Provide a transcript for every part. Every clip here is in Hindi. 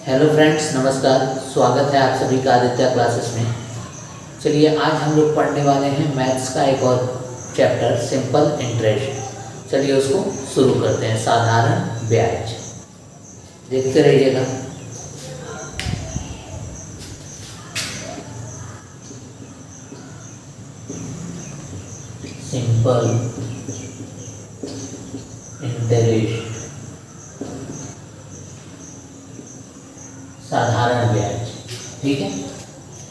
हेलो फ्रेंड्स, नमस्कार। स्वागत है आप सभी का आदित्य क्लासेस में। चलिए आज हम लोग पढ़ने वाले हैं मैथ्स का एक और चैप्टर सिंपल इंटरेस्ट। चलिए उसको शुरू करते हैं। साधारण ब्याज, देखते रहिएगा। सिंपल इंटरेस्ट, साधारण ब्याज। ठीक है,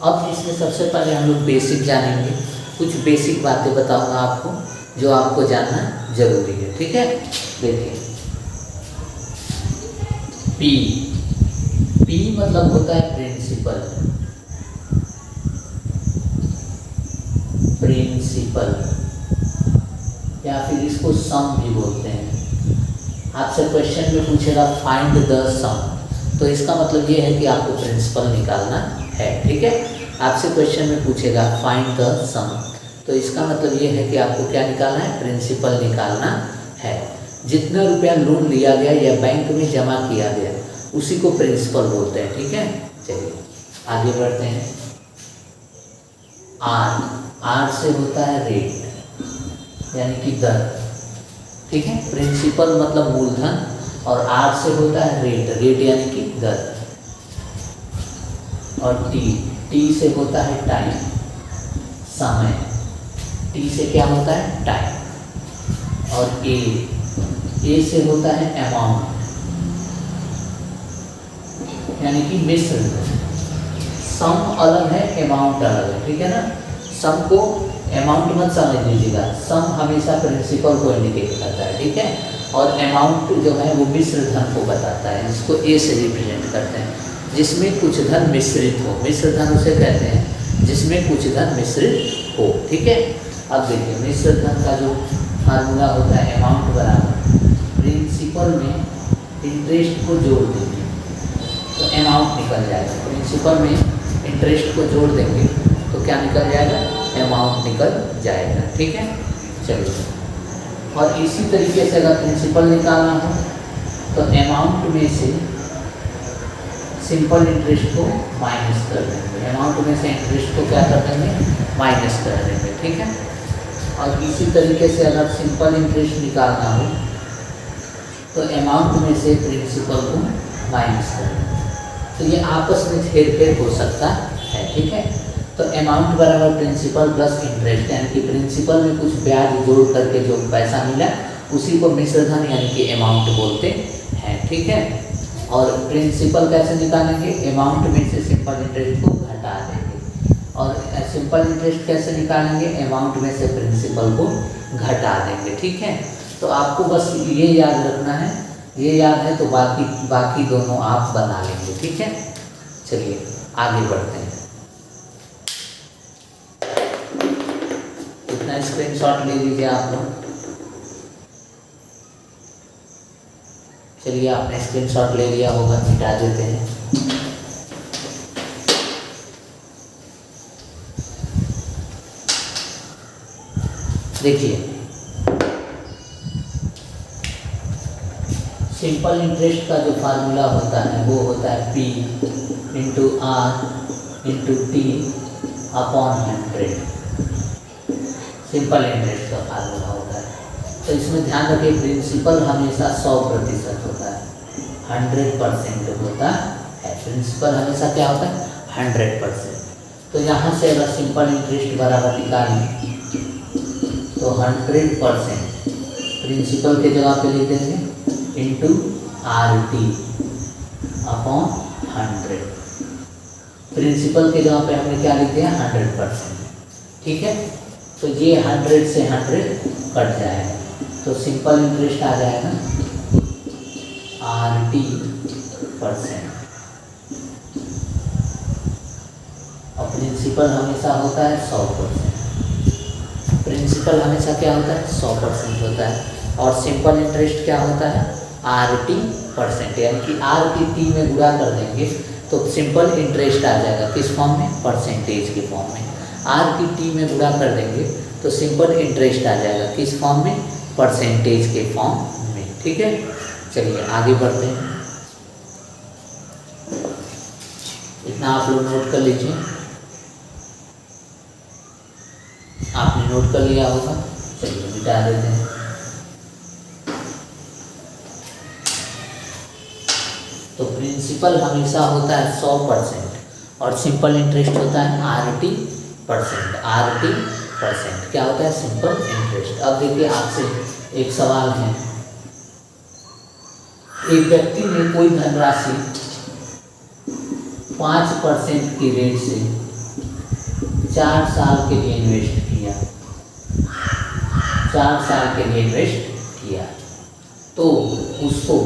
अब इसमें सबसे पहले हम लोग बेसिक जानेंगे। कुछ बेसिक बातें बताऊंगा आपको जो आपको जानना जरूरी है। ठीक है, देखिए पी मतलब होता है प्रिंसिपल। या फिर इसको सम भी बोलते हैं। आपसे क्वेश्चन में पूछेगा फाइंड द सम, तो इसका मतलब ये है कि आपको प्रिंसिपल निकालना है। ठीक है, आपसे क्वेश्चन में पूछेगा फाइंड द सम, तो इसका मतलब ये है कि आपको क्या निकालना है, प्रिंसिपल निकालना है। जितना रुपया लोन लिया गया या बैंक में जमा किया गया उसी को प्रिंसिपल बोलते हैं। ठीक है, चलिए आगे बढ़ते हैं। आर से होता है रेट यानी कि दर। ठीक है, प्रिंसिपल मतलब मूलधन और आर से होता है रेट यानी कि दर। और टी से होता है टाइम, समय। टी से क्या होता है, टाइम। और ए से होता है अमाउंट यानी कि मिश्र धन। सम अलग है, अमाउंट अलग है। ठीक है ना, सम को अमाउंट मत समझ लीजिएगा। सम हमेशा प्रिंसिपल को इंडिकेट करता है। ठीक है, और अमाउंट जो है वो मिश्र धन को बताता है, इसको ए से रिप्रेजेंट करते हैं। जिसमें कुछ धन मिश्रित हो, मिश्र धन उसे कहते हैं जिसमें कुछ धन मिश्रित हो। ठीक है, अब देखिए मिश्र धन का जो फार्मूला होता है अमाउंट बराबर प्रिंसिपल में इंटरेस्ट को जोड़ देंगे तो अमाउंट निकल जाएगा। प्रिंसिपल में इंटरेस्ट को जोड़ देंगे तो क्या निकल जाएगा, अमाउंट निकल जाएगा। ठीक है, चलिए। और इसी तरीके से अगर प्रिंसिपल निकालना हो तो अमाउंट में से सिंपल इंटरेस्ट को माइनस कर देंगे। अमाउंट में से इंटरेस्ट को क्या कर देंगे, माइनस कर देंगे। ठीक है, और इसी तरीके से अगर सिंपल इंटरेस्ट निकालना हो तो अमाउंट में से प्रिंसिपल को माइनस कर देंगे। तो ये आपस में हेरफेर हो सकता है। ठीक है, तो अमाउंट बराबर प्रिंसिपल प्लस इंटरेस्ट यानी कि प्रिंसिपल में कुछ ब्याज जोड़ करके जो पैसा मिला उसी को मिश्र धन यानी कि अमाउंट बोलते हैं। ठीक है, और प्रिंसिपल कैसे निकालेंगे, अमाउंट में से सिंपल इंटरेस्ट को घटा देंगे। और सिंपल इंटरेस्ट कैसे निकालेंगे, अमाउंट में से प्रिंसिपल को घटा देंगे। ठीक है, तो आपको बस ये याद रखना है। ये याद है तो बाकी दोनों आप बना लेंगे। ठीक है, चलिए आगे बढ़ते हैं। इतना स्क्रीनशॉट ले लीजिए आप लोग। चलिए आपने स्क्रीनशॉट ले लिया होगा, मिटा देते हैं। देखिए सिंपल इंटरेस्ट का जो फार्मूला होता है वो होता है P into R into T upon 100। Simple interest का फार्मूला होता है। तो इसमें ध्यान रखिए प्रिंसिपल हमेशा 100% होता है, 100% होता है। प्रिंसिपल हमेशा क्या होता है, 100%। तो यहाँ से अगर सिंपल इंटरेस्ट बराबर निकालें तो 100% प्रिंसिपल के जगह पे लिख देंगे into R T upon 100। Principal के जगह पे हमने क्या लिख दिया, 100%। ठीक है, तो ये 100 से 100 कट जाएगा तो सिंपल इंटरेस्ट आ जाएगा RT%। और प्रिंसिपल हमेशा होता है 100%। प्रिंसिपल हमेशा क्या होता है, 100% होता है। और सिंपल इंटरेस्ट क्या होता है, RT%। यानी कि R की T में गुणा कर देंगे तो सिंपल इंटरेस्ट आ जाएगा किस फॉर्म में, परसेंटेज के फॉर्म में। R की T में गुणा कर देंगे तो सिंपल इंटरेस्ट आ जाएगा किस फॉर्म में, परसेंटेज के फॉर्म में। ठीक है, चलिए आगे बढ़ते हैं। इतना आप लोग नोट कर लीजिए। आपने नोट कर लिया होगा, चलिए मिटा देते हैं। तो प्रिंसिपल हमेशा होता है 100% और सिंपल इंटरेस्ट होता है RT%। RT% क्या होता है? Simple interest. अब देखिए आपसे एक सवाल है, एक व्यक्ति ने कोई धनराशि 5% की रेट से 4 साल के लिए इन्वेस्ट किया, 4 साल के लिए इन्वेस्ट किया, तो उसको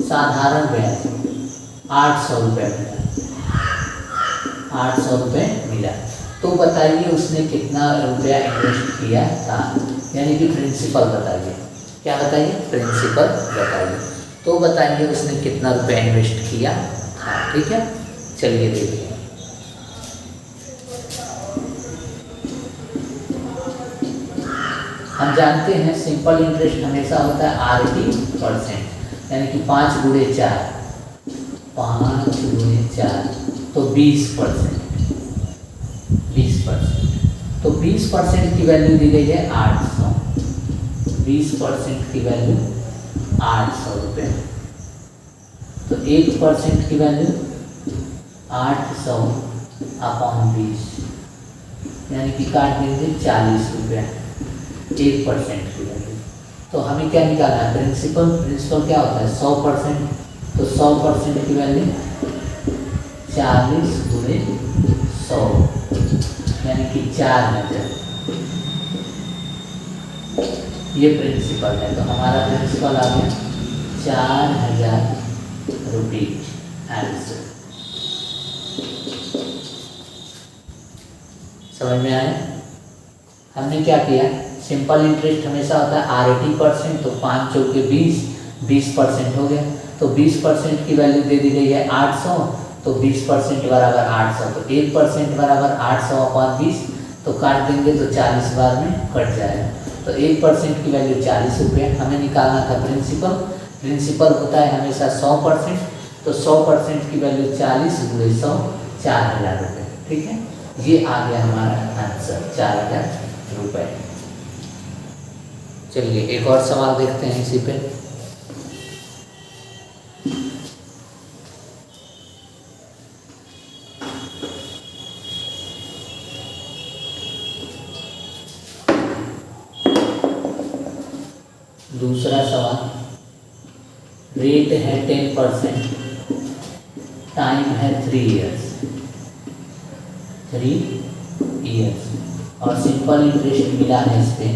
साधारण ब्याज 800 रुपये मिला, 800 रुपये मिला। तो बताइए उसने कितना रुपया इन्वेस्ट किया था, यानी कि प्रिंसिपल बताइए। क्या बताइए? प्रिंसिपल बताइए। तो बताइए उसने कितना रुपया इन्वेस्ट किया था। ठीक है, चलिए देखिए। हम जानते हैं सिंपल इंटरेस्ट हमेशा होता है RT%, यानी कि 5 गुणे 4, 5 गुणे 4 तो 20%। 20% तो 20% की वैल्यू दी गई है 800। 20% की वैल्यू 800 रुपये। तो 1% की वैल्यू 800 अपॉन 20, यानी कि काट देंगे 40 रुपये 1% की वैल्यू। तो हमें क्या निकालना है? प्रिंसिपल। प्रिंसिपल क्या होता है? 100%। तो 100% की वैल्यू 40 गुणे 100, यानी कि 4000। ये प्रिंसिपल है, तो हमारा प्रिंसिपल आ गया 4000 रुपीज आंसर। समझ में आया? हमने क्या किया? सिंपल इंटरेस्ट हमेशा होता है RT%, तो 5 चौके 20, 20% हो गया। तो 20% की वैल्यू दे दी गई है 800, तो 20% बराबर 800, तो 1% बराबर 800 अपॉन 20, तो काट देंगे तो 40 बार में कट जाएगा। तो 1% की वैल्यू 40 रुपये। हमें निकालना था प्रिंसिपल। प्रिंसिपल होता है हमेशा 100%, तो 100% की वैल्यू 40 गुणे 100, 4000 रुपये। ठीक है, ये आ गया हमारा आंसर 4000 रुपये। चलिए एक और सवाल देखते हैं इसी पे। दूसरा सवाल, रेट है 10%, टाइम है 3 इयर्स, 3 इयर्स, और सिंपल इंटरेस्ट मिला है इस पे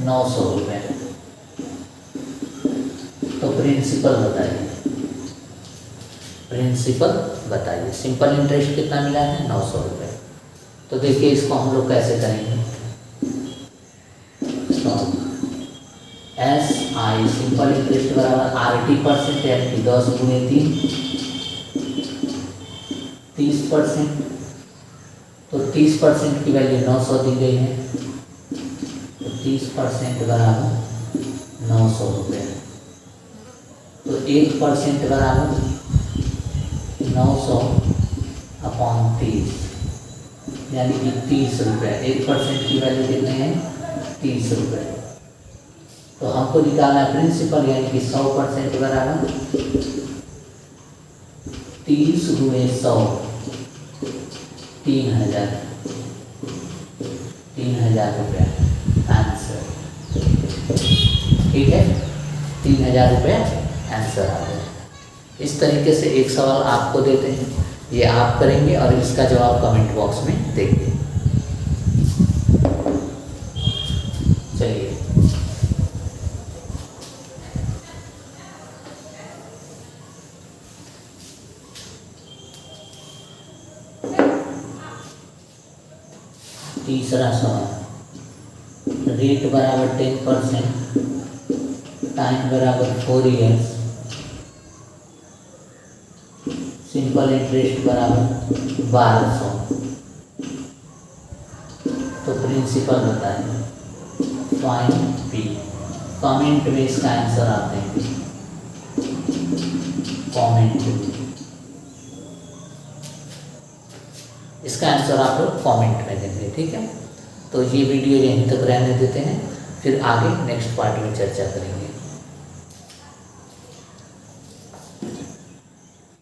900 रुपये। तो प्रिंसिपल बताइए। प्रिंसिपल बताइए। सिंपल इंटरेस्ट कितना मिला है? 900 रुपये। तो देखिए इसको हम लोग कैसे करेंगे। SI सिंपल इंटरेस्ट बराबर RT%, यानी कि 10 गुणे 3, 30%। तो 30% की वैल्यू 900 दी गई है, तो 30% बराबर 900 रुपये। तो 1% बराबर 900 अपॉन 30, यानी कि 30 रुपये। 1% की वैल्यू कितने हैं? 30 रुपये। तो हमको निकालना है प्रिंसिपल, यानी कि 100% बराबर 30 गुणे 100, 3000 रुपये आंसर। ठीक है, 3000 रुपये आंसर आ गया। इस तरीके से एक सवाल आपको देते हैं, ये आप करेंगे और इसका जवाब कमेंट बॉक्स में देंगे। चलिए तीसरा सवाल, रेट बराबर 10%, टाइम बराबर 4 इयर्स, सिंपल इंटरेस्ट बराबर 1200। तो प्रिंसिपल बताएंगे। Find P। कमेंट में इसका आंसर आप देंगे, कमेंट में। इसका आंसर आप लोग कमेंट में देंगे, ठीक है। तो ये वीडियो यहीं तक रहने देते हैं, फिर आगे नेक्स्ट पार्ट में चर्चा करेंगे।